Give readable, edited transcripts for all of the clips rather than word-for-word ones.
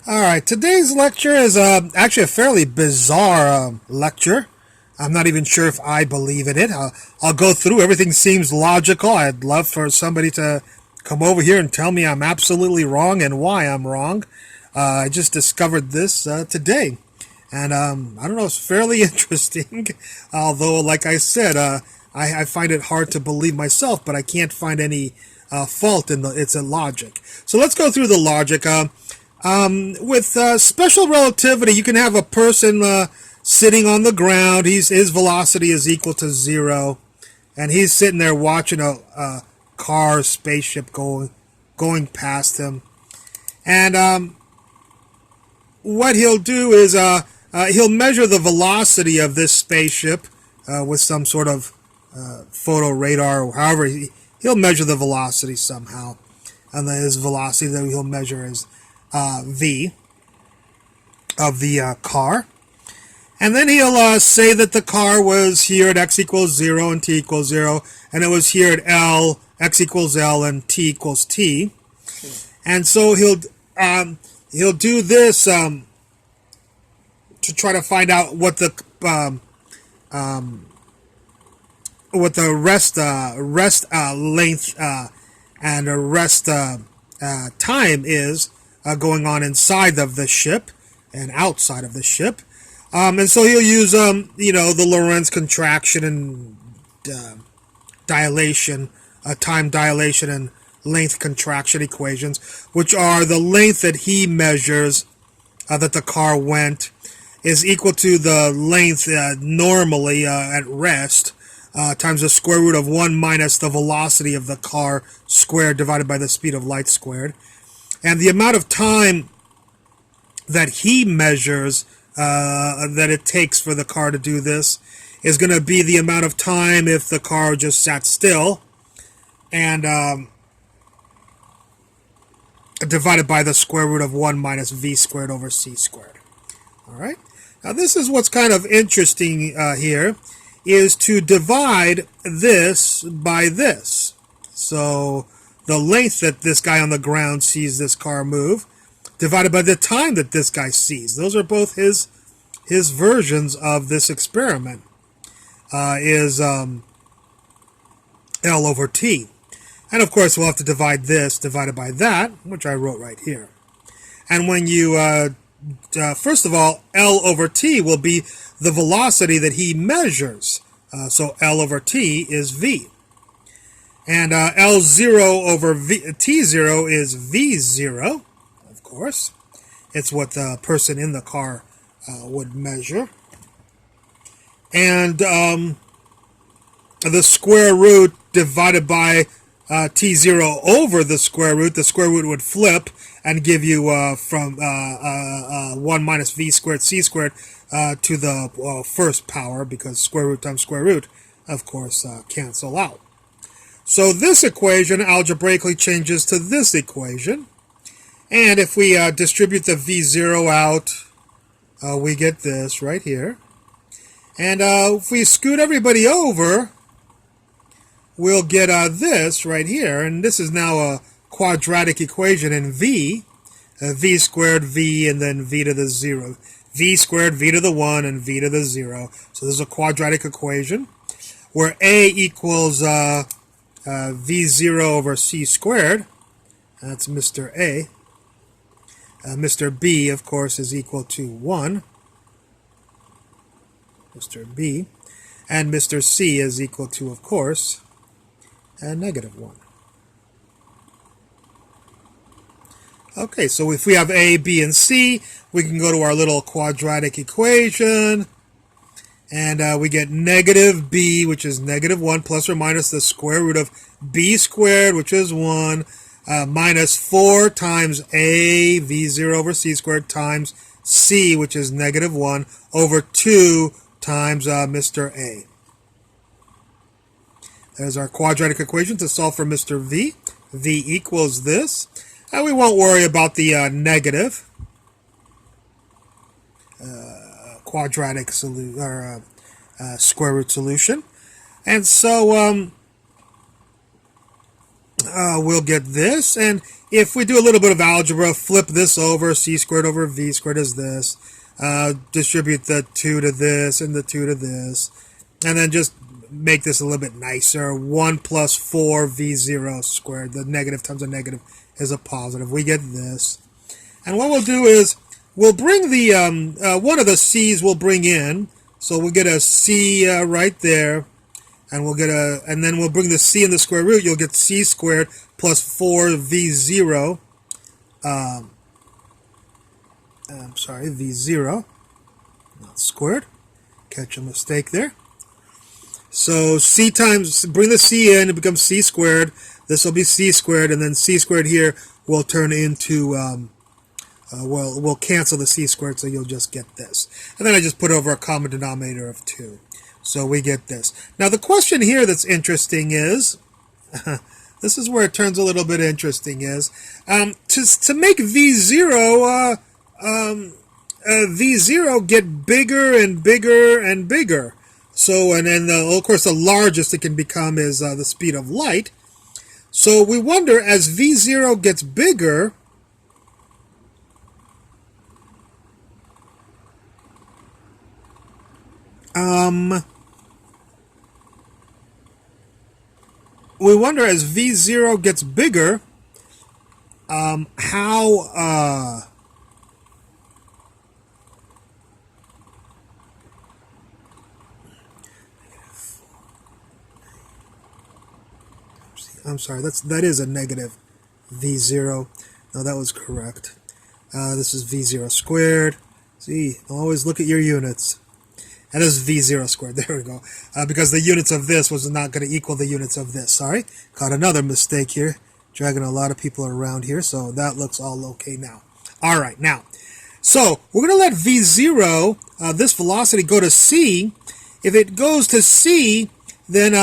All right, today's lecture is actually a fairly bizarre lecture. I'm not even sure if I believe in it. I'll go through. Everything seems logical. I'd love for somebody to come over here and tell me I'm absolutely wrong and why I'm wrong. I just discovered this today. And I don't know, it's fairly interesting. Although, like I said, I find it hard to believe myself, but I can't find any fault in its logic. So let's go through the logic. With special relativity, you can have a person sitting on the ground. His velocity is equal to zero, and he's sitting there watching a car, spaceship going past him. And what he'll do is he'll measure the velocity of this spaceship with some sort of photo radar, or however he'll measure the velocity somehow. And then his velocity that he'll measure is v of the car. And then he'll say that the car was here at x equals 0 and t equals 0, and it was here at L, x equals L, and t equals t. And so he'll do this to try to find out what the rest length and rest time is going on inside of the ship and outside of the ship. And so he'll use the Lorentz contraction and dilation, time dilation and length contraction equations, which are the length that he measures that the car went is equal to the length normally at rest times the square root of 1 minus the velocity of the car squared divided by the speed of light squared. And the amount of time that he measures that it takes for the car to do this is going to be the amount of time if the car just sat still, and divided by the square root of 1 minus v squared over c squared. All right. Now this is what's kind of interesting here, is to divide this by this. So the length that this guy on the ground sees this car move divided by the time that this guy sees. Those are both his versions of this experiment. Is L over t. And of course we'll have to divide this divided by that, which I wrote right here. And when you, first of all, L over t will be the velocity that he measures. So L over t is v. And L0 over t0 is v0, of course. It's what the person in the car would measure. And the square root divided by t0 over the square root would flip and give you from 1 minus v squared c squared to the first power, because square root times square root, of course, cancel out. So this equation algebraically changes to this equation. And if we distribute the v0 out, we get this right here. And if we scoot everybody over, we'll get this right here. And this is now a quadratic equation in v. V squared, v, and then v to the 0. V squared, v to the 1, and v to the 0. So this is a quadratic equation where a equals v0 over c squared. That's Mr. A. Mr. B, of course, is equal to 1. Mr. B. And Mr. C is equal to, of course, negative 1. Okay, so if we have A, B, and C, we can go to our little quadratic equation, and we get negative B, which is negative 1, plus or minus the square root of B squared, which is 1, minus 4 times A, V0 over C squared, times C, which is negative 1, over 2 times Mr. A. There's our quadratic equation to solve for Mr. V. V equals this. And we won't worry about the negative quadratic solution, or square root solution. And so we'll get this. And if we do a little bit of algebra, flip this over, c squared over v squared is this. Distribute the 2 to this and the 2 to this. And then just make this a little bit nicer. 1 plus 4v0 squared. The negative times a negative is a positive. We get this. And what we'll do is we'll bring the one of the c's we'll bring in. So we'll get a c right there. And we'll get and then we'll bring the c in the square root. You'll get c squared plus 4v0. I'm sorry, v0, not squared. Catch a mistake there. So c times, bring the c in, it becomes c squared. This will be c squared, and then c squared here will turn into, well, we'll cancel the c squared, so you'll just get this. And then I just put over a common denominator of 2. So we get this. Now the question here that's interesting is, this is where it turns a little bit interesting, is to make v0, v0 get bigger and bigger and bigger. So, and then of course the largest it can become is the speed of light. So we wonder, as v0 gets bigger, we wonder, as v0 gets bigger, how I'm sorry, that is a negative v0. No, that was correct. This is v0 squared. See, always look at your units. And this is v0 squared. There we go. Because the units of this was not going to equal the units of this. Sorry. Caught another mistake here. Dragging a lot of people around here. So that looks all okay now. All right. Now, so we're going to let v0, this velocity, go to c. If it goes to c, then,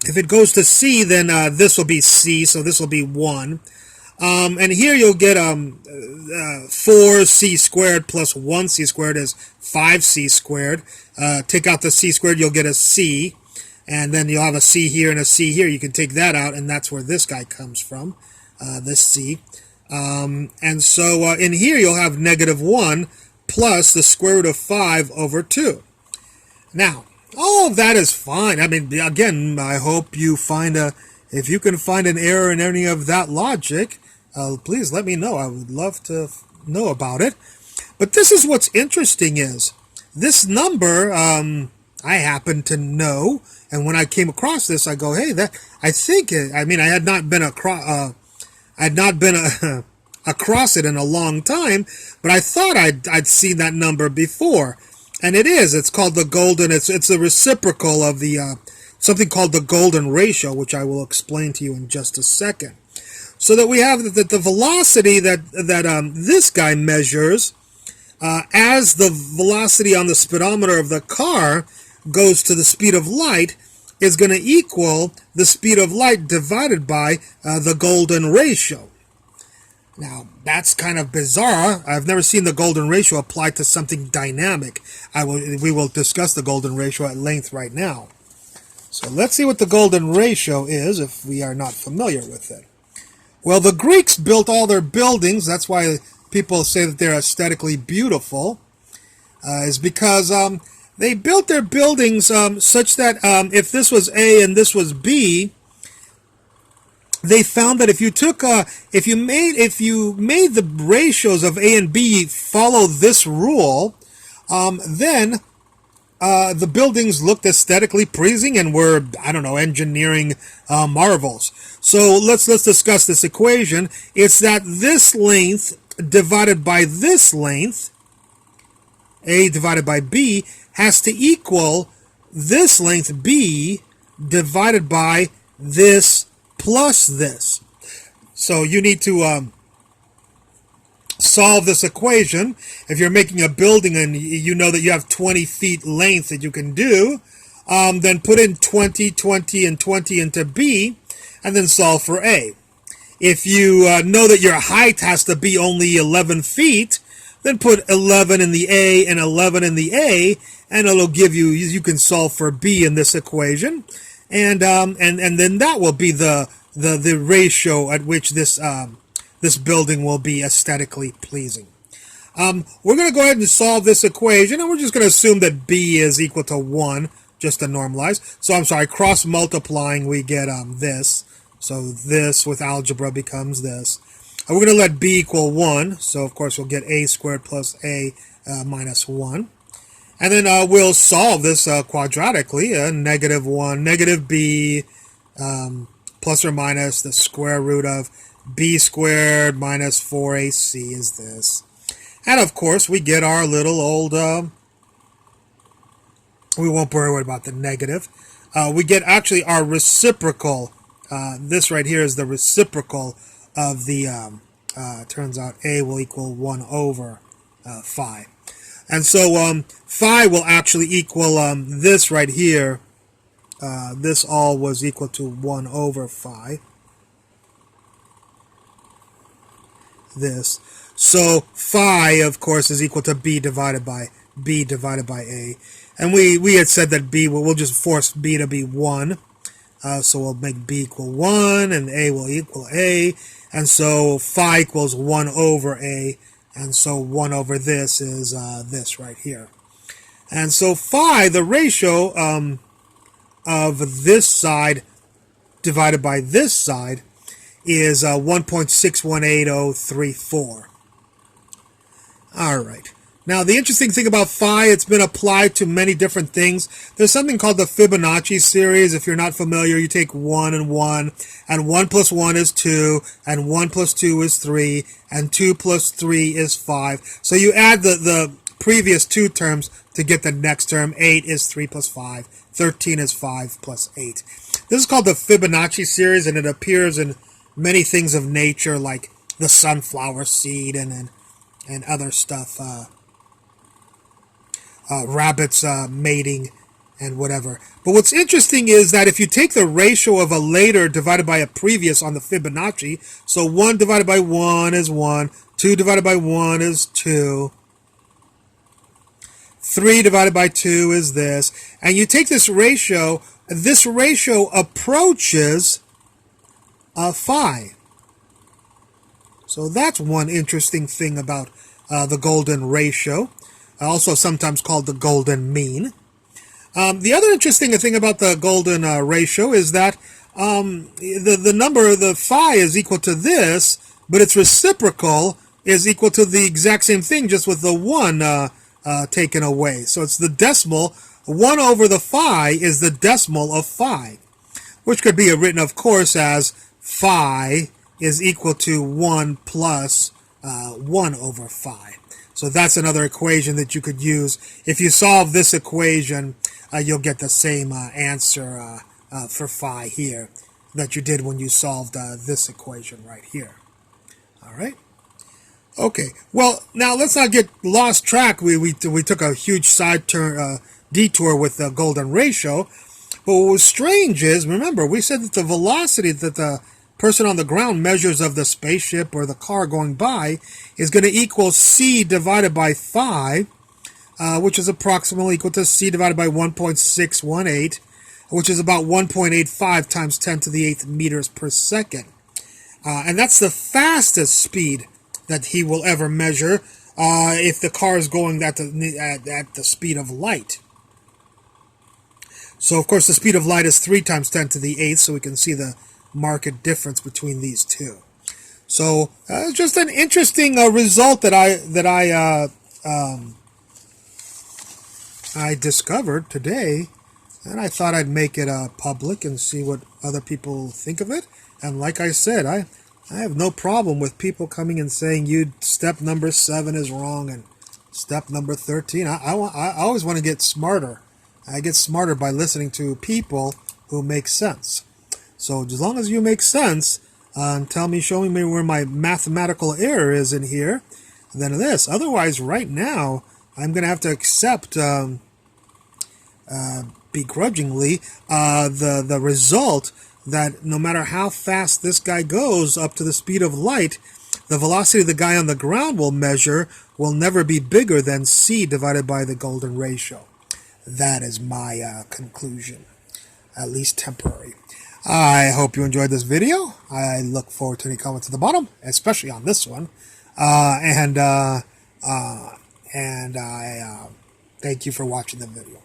if it goes to c, then this will be c, so this will be 1. And here you'll get 4c squared plus 1c squared is 5c squared. Take out the c squared, you'll get a c. And then you'll have a c here and a c here. You can take that out, and that's where this guy comes from, this c. And so in here you'll have negative 1 plus the square root of 5 over 2. Now, all of that is fine. I mean, again, I hope you find if you can find an error in any of that logic, please let me know. I would love to know about it. But this is what's interesting, is this number, I happen to know, and when I came across this, I go, hey, that, I think, I mean, I had not been across it in a long time, but I thought I'd seen that number before. And it is. It's called the golden. It's a reciprocal of the something called the golden ratio, which I will explain to you in just a second. So that we have that the velocity that this guy measures, as the velocity on the speedometer of the car goes to the speed of light, is going to equal the speed of light divided by the golden ratio. Now, that's kind of bizarre. I've never seen the golden ratio applied to something dynamic. We will discuss the golden ratio at length right now. So let's see what the golden ratio is if we are not familiar with it. Well, the Greeks built all their buildings. That's why people say that they're aesthetically beautiful, is because they built their buildings such that if this was A and this was B, they found that if you took if you made the ratios of A and B follow this rule, then the buildings looked aesthetically pleasing and were, I don't know, engineering marvels. So let's discuss this equation. It's that this length divided by this length, A divided by B, has to equal this length B divided by this plus this. So you need to solve this equation. If you're making a building and you know that you have 20 feet length that you can do, then put in 20, 20, and 20 into B, and then solve for A. If you know that your height has to be only 11 feet, then put 11 in the A and 11 in the A, and it'll give you can solve for B in this equation. and then that will be the ratio at which this building will be aesthetically pleasing. We're going to go ahead and solve this equation, and we're just going to assume that b is equal to 1, just to normalize. So I'm sorry, cross multiplying, we get this. So this with algebra becomes this. We're going to let b equal 1, so of course we'll get a squared plus a minus 1. And then we'll solve this quadratically, negative 1, negative b plus or minus the square root of b squared minus 4ac is this. And of course we get our little old, we won't worry about the negative. We get actually our reciprocal, this right here is the reciprocal of the, turns out a will equal 1 over phi. And so phi will actually equal this right here. This all was equal to 1 over phi. This. So phi, of course, is equal to b divided by a. And we had said that b, we'll just force b to be 1. So we'll make b equal 1, and a will equal a. And so phi equals 1 over a. And so 1 over this is this right here. And so phi, the ratio of this side divided by this side, is 1.618034. All right. Now, the interesting thing about phi, it's been applied to many different things. There's something called the Fibonacci series. If you're not familiar, you take 1 and 1, and 1 plus 1 is 2, and 1 plus 2 is 3, and 2 plus 3 is 5. So you add the previous two terms to get the next term. 8 is 3 plus 5. 13 is 5 plus 8. This is called the Fibonacci series, and it appears in many things of nature, like the sunflower seed and other stuff. Rabbits mating and whatever. But what's interesting is that if you take the ratio of a later divided by a previous on the Fibonacci, so 1 divided by 1 is 1, 2 divided by 1 is 2, 3 divided by 2 is this, and you take this ratio approaches phi. So that's one interesting thing about the golden ratio, also sometimes called the golden mean. The other interesting thing about the golden ratio is that the number, the phi, is equal to this, but its reciprocal is equal to the exact same thing, just with the 1 taken away. So it's the decimal. 1 over the phi is the decimal of phi, which could be written, of course, as phi is equal to 1 plus 1 over phi. So that's another equation that you could use. If you solve this equation, you'll get the same answer for phi here that you did when you solved this equation right here. All right. Okay. Well, now let's not get lost track. We took a huge side turn, detour with the golden ratio. But what was strange is, remember, we said that the velocity that the person on the ground measures of the spaceship or the car going by is going to equal c divided by phi, which is approximately equal to c divided by 1.618, which is about 1.85 times 10 to the 8th meters per second. And that's the fastest speed that he will ever measure if the car is going at the speed of light. So, of course, the speed of light is 3 times 10 to the 8th, so we can see the marked difference between these two. So, just an interesting result that I discovered today, and I thought I'd make it public and see what other people think of it. And like I said, I have no problem with people coming and saying step number 7 is wrong and step number 13. I always want to get smarter. I get smarter by listening to people who make sense. So as long as you make sense, show me where my mathematical error is in here, then this. Otherwise, right now, I'm going to have to accept begrudgingly the result that no matter how fast this guy goes up to the speed of light, the velocity the guy on the ground will measure will never be bigger than c divided by the golden ratio. That is my conclusion. at least temporary. I hope you enjoyed this video. I look forward to any comments at the bottom, especially on this one. And I thank you for watching the video.